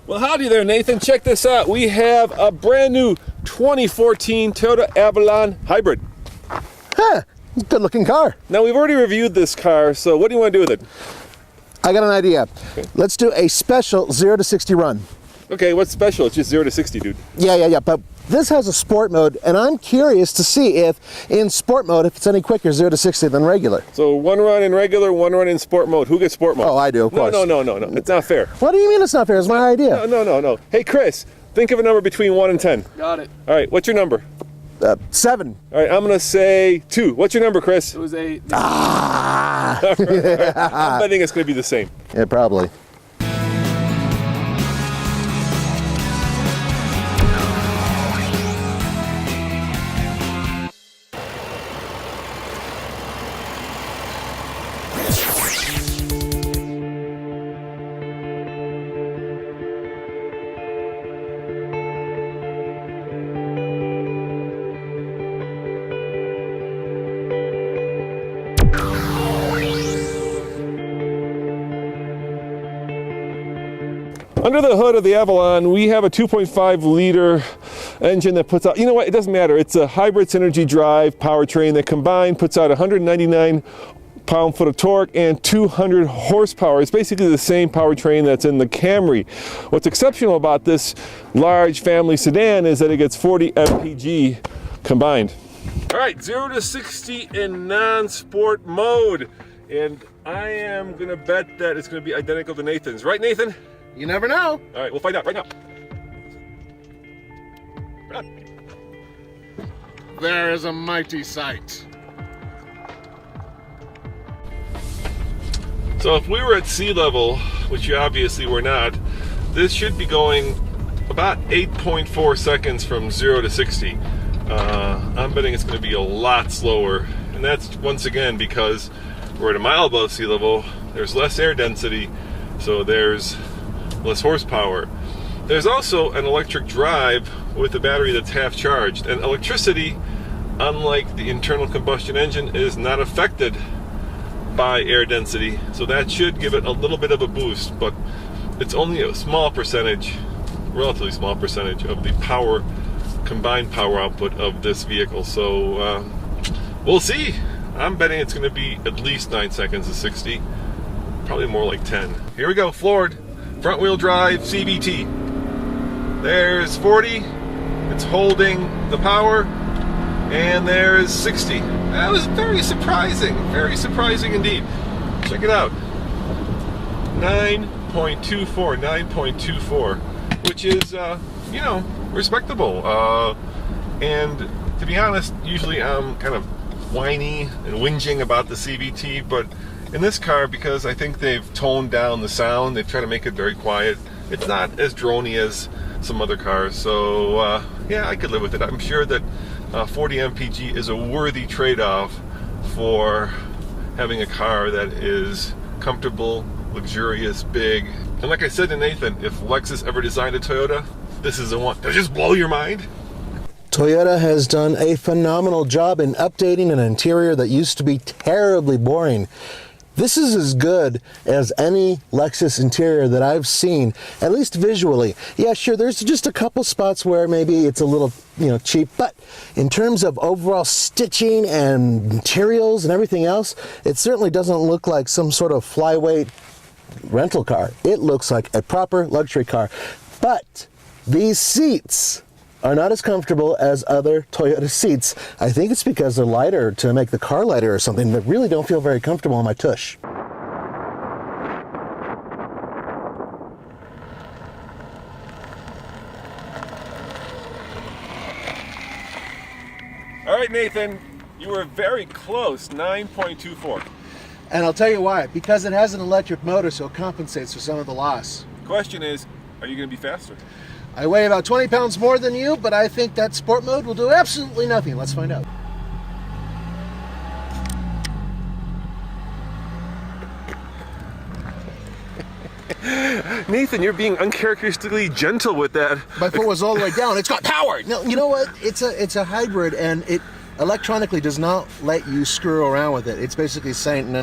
Well, howdy there, Nathan. Check this out. We have a brand new 2014 Toyota Avalon Hybrid. Huh, good looking car. Now, we've already reviewed this car, so what do you want to do with it? I got an idea. Okay. Let's do a special 0 to 60 run. Okay, what's special? It's just 0 to 60, dude. Yeah, but this has a sport mode, and I'm curious to see if in sport mode, if it's any quicker 0 to 60 than regular. So one run in regular, one run in sport mode. Who gets sport mode? Oh, I do, of course. No. It's not fair. What do you mean it's not fair? It's my idea. No. Hey, Chris, think of a number between 1 and 10. Got it. All right, what's your number? 7. All right, I'm going to say 2. What's your number, Chris? It was 8. Ah! All right. I'm betting it's going to be the same. Yeah, probably. Under the hood of the Avalon, we have a 2.5 liter engine that puts out, you know what, it doesn't matter. It's a hybrid synergy drive powertrain that combined puts out 199 pound-foot of torque and 200 horsepower. It's basically the same powertrain that's in the Camry. What's exceptional about this large family sedan is that it gets 40 MPG combined. All right, 0 to 60 in non-sport mode. And I am gonna bet that it's gonna be identical to Nathan's. Right, Nathan? You never know. All right, we'll find out right now. Run. There is a mighty sight. So if we were at sea level, which you obviously were not, this should be going about 8.4 seconds from 0 to 60. I'm betting it's going to be a lot slower. And that's once again because we're at a mile above sea level, there's less air density, so there's less horsepower. There's also an electric drive with a battery that's half charged, and electricity, unlike the internal combustion engine, is not affected by air density, so that should give it a little bit of a boost, but it's only a small percentage, relatively small percentage of the power, combined power output of this vehicle. So we'll see. I'm betting it's going to be at least 9 seconds to 60, probably more like 10. Here we go, floored. Front wheel drive CVT. There's 40, it's holding the power, and there's 60. That was very surprising indeed. Check it out. 9.24, which is, you know, respectable. And to be honest, usually I'm kind of whiny and whinging about the CVT, but in this car, because I think they've toned down the sound, they've tried to make it very quiet. It's not as drony as some other cars, so yeah, I could live with it. I'm sure that 40 MPG is a worthy trade-off for having a car that is comfortable, luxurious, big. And like I said to Nathan, if Lexus ever designed a Toyota, this is the one. Does it just blow your mind? Toyota has done a phenomenal job in updating an interior that used to be terribly boring. This is as good as any Lexus interior that I've seen, at least visually. Yeah, sure, there's just a couple spots where maybe it's a little, cheap, but in terms of overall stitching and materials and everything else, it certainly doesn't look like some sort of flyweight rental car. It looks like a proper luxury car. But these seats are not as comfortable as other Toyota seats. I think it's because they're lighter to make the car lighter or something, but really don't feel very comfortable on my tush. All right, Nathan, you were very close, 9.24. And I'll tell you why. Because it has an electric motor, so it compensates for some of the loss. Question is, are you going to be faster? I weigh about 20 pounds more than you, but I think that sport mode will do absolutely nothing. Let's find out. Nathan, you're being uncharacteristically gentle with that. My foot was all the way down. It's got power. No, you know what? It's a hybrid, and it electronically does not let you screw around with it. It's basically saying no.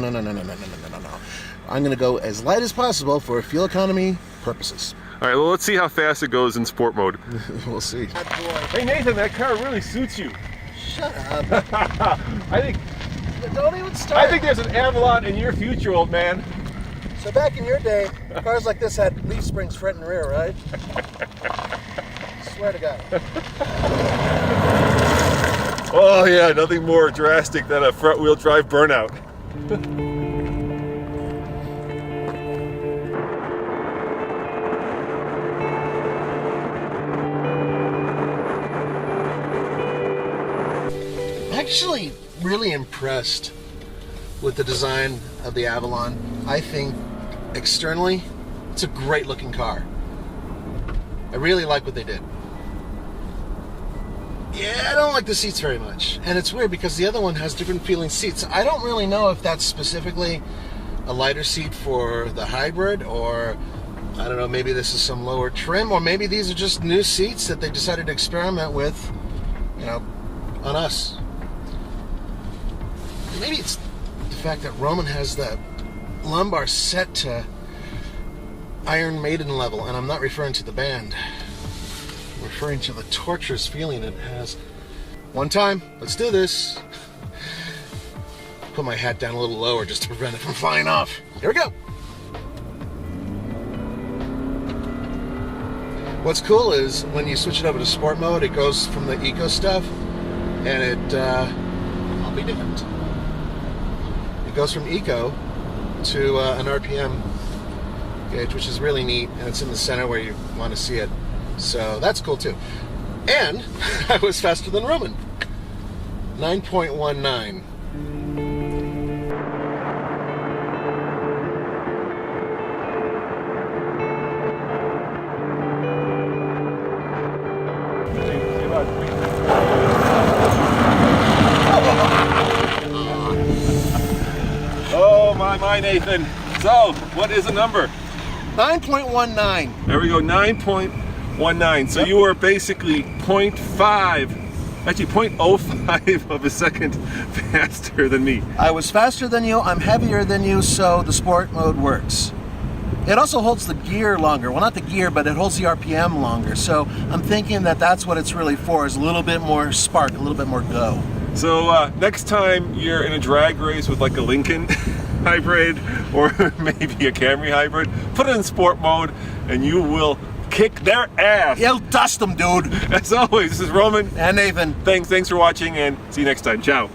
I'm going to go as light as possible for fuel economy purposes. All right, well, let's see how fast it goes in sport mode. We'll see. Hey, Nathan, that car really suits you. Shut up. I think Don't even start. I think there's an Avalon in your future, old man. So back in your day, cars like this had leaf springs front and rear, right? Swear to God. Oh yeah, nothing more drastic than a front-wheel drive burnout. Actually really impressed with the design of the Avalon. I think externally it's a great looking car. I really like what they did. Yeah, I don't like the seats very much. And it's weird because the other one has different feeling seats. I don't really know if that's specifically a lighter seat for the hybrid, or I don't know, maybe this is some lower trim, or maybe these are just new seats that they decided to experiment with, you know, on us. Maybe it's the fact that Roman has the lumbar set to Iron Maiden level, and I'm not referring to the band. I'm referring to the torturous feeling it has. One time, let's do this. Put my hat down a little lower just to prevent it from flying off. Here we go. What's cool is when you switch it over to sport mode, it goes from the eco stuff, and it, I'll be different. It goes from eco to an RPM gauge, which is really neat, and it's in the center where you want to see it. So that's cool too. And I was faster than Roman. 9.19. Oh my Nathan. So, what is the number? 9.19. There we go, 9.19. So you were basically 0.5, actually 0.05 of a second faster than me. I was faster than you, I'm heavier than you, so the sport mode works. It also holds the gear longer. Well, not the gear, but it holds the RPM longer. So I'm thinking that that's what it's really for, is a little bit more spark, a little bit more go. So next time you're in a drag race with like a Lincoln hybrid or maybe a Camry hybrid, put it in sport mode and you will kick their ass. You'll dust them, dude. As always, this is Roman. And Nathan. Thanks for watching, and see you next time. Ciao.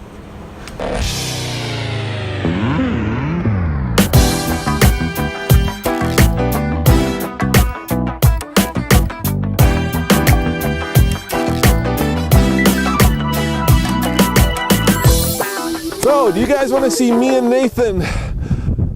So, do you guys want to see me and Nathan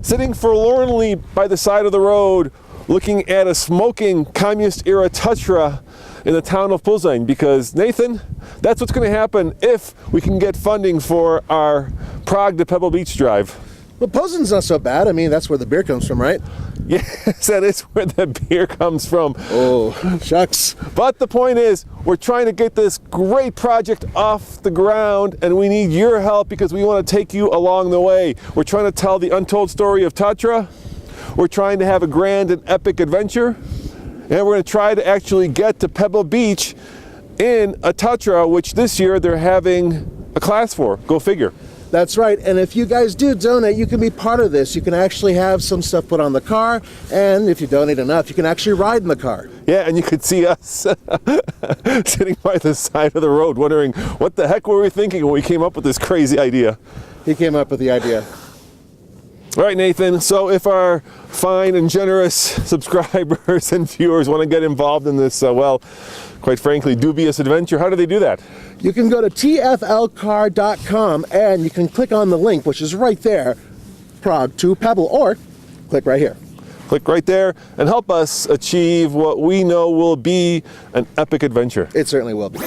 sitting forlornly by the side of the road looking at a smoking communist-era Tatra in the town of Plzeň? Because, Nathan, that's what's going to happen if we can get funding for our Prague to Pebble Beach drive. Well, Plzeň's not so bad. I mean, that's where the beer comes from, right? Yes, that is where the beer comes from. Oh, shucks. But the point is, we're trying to get this great project off the ground, and we need your help because we want to take you along the way. We're trying to tell the untold story of Tatra. We're trying to have a grand and epic adventure, and we're going to try to actually get to Pebble Beach in a Tatra, which this year they're having a class for. Go figure. That's right, and if you guys do donate, you can be part of this. You can actually have some stuff put on the car, and if you donate enough, you can actually ride in the car. Yeah, and you could see us sitting by the side of the road wondering, what the heck were we thinking when we came up with this crazy idea? He came up with the idea. All right, Nathan, so if our fine and generous subscribers and viewers want to get involved in this, well, quite frankly, dubious adventure, how do they do that? You can go to tflcar.com and you can click on the link, which is right there, Prague to Pebble, or click right here. Click right there and help us achieve what we know will be an epic adventure. It certainly will be.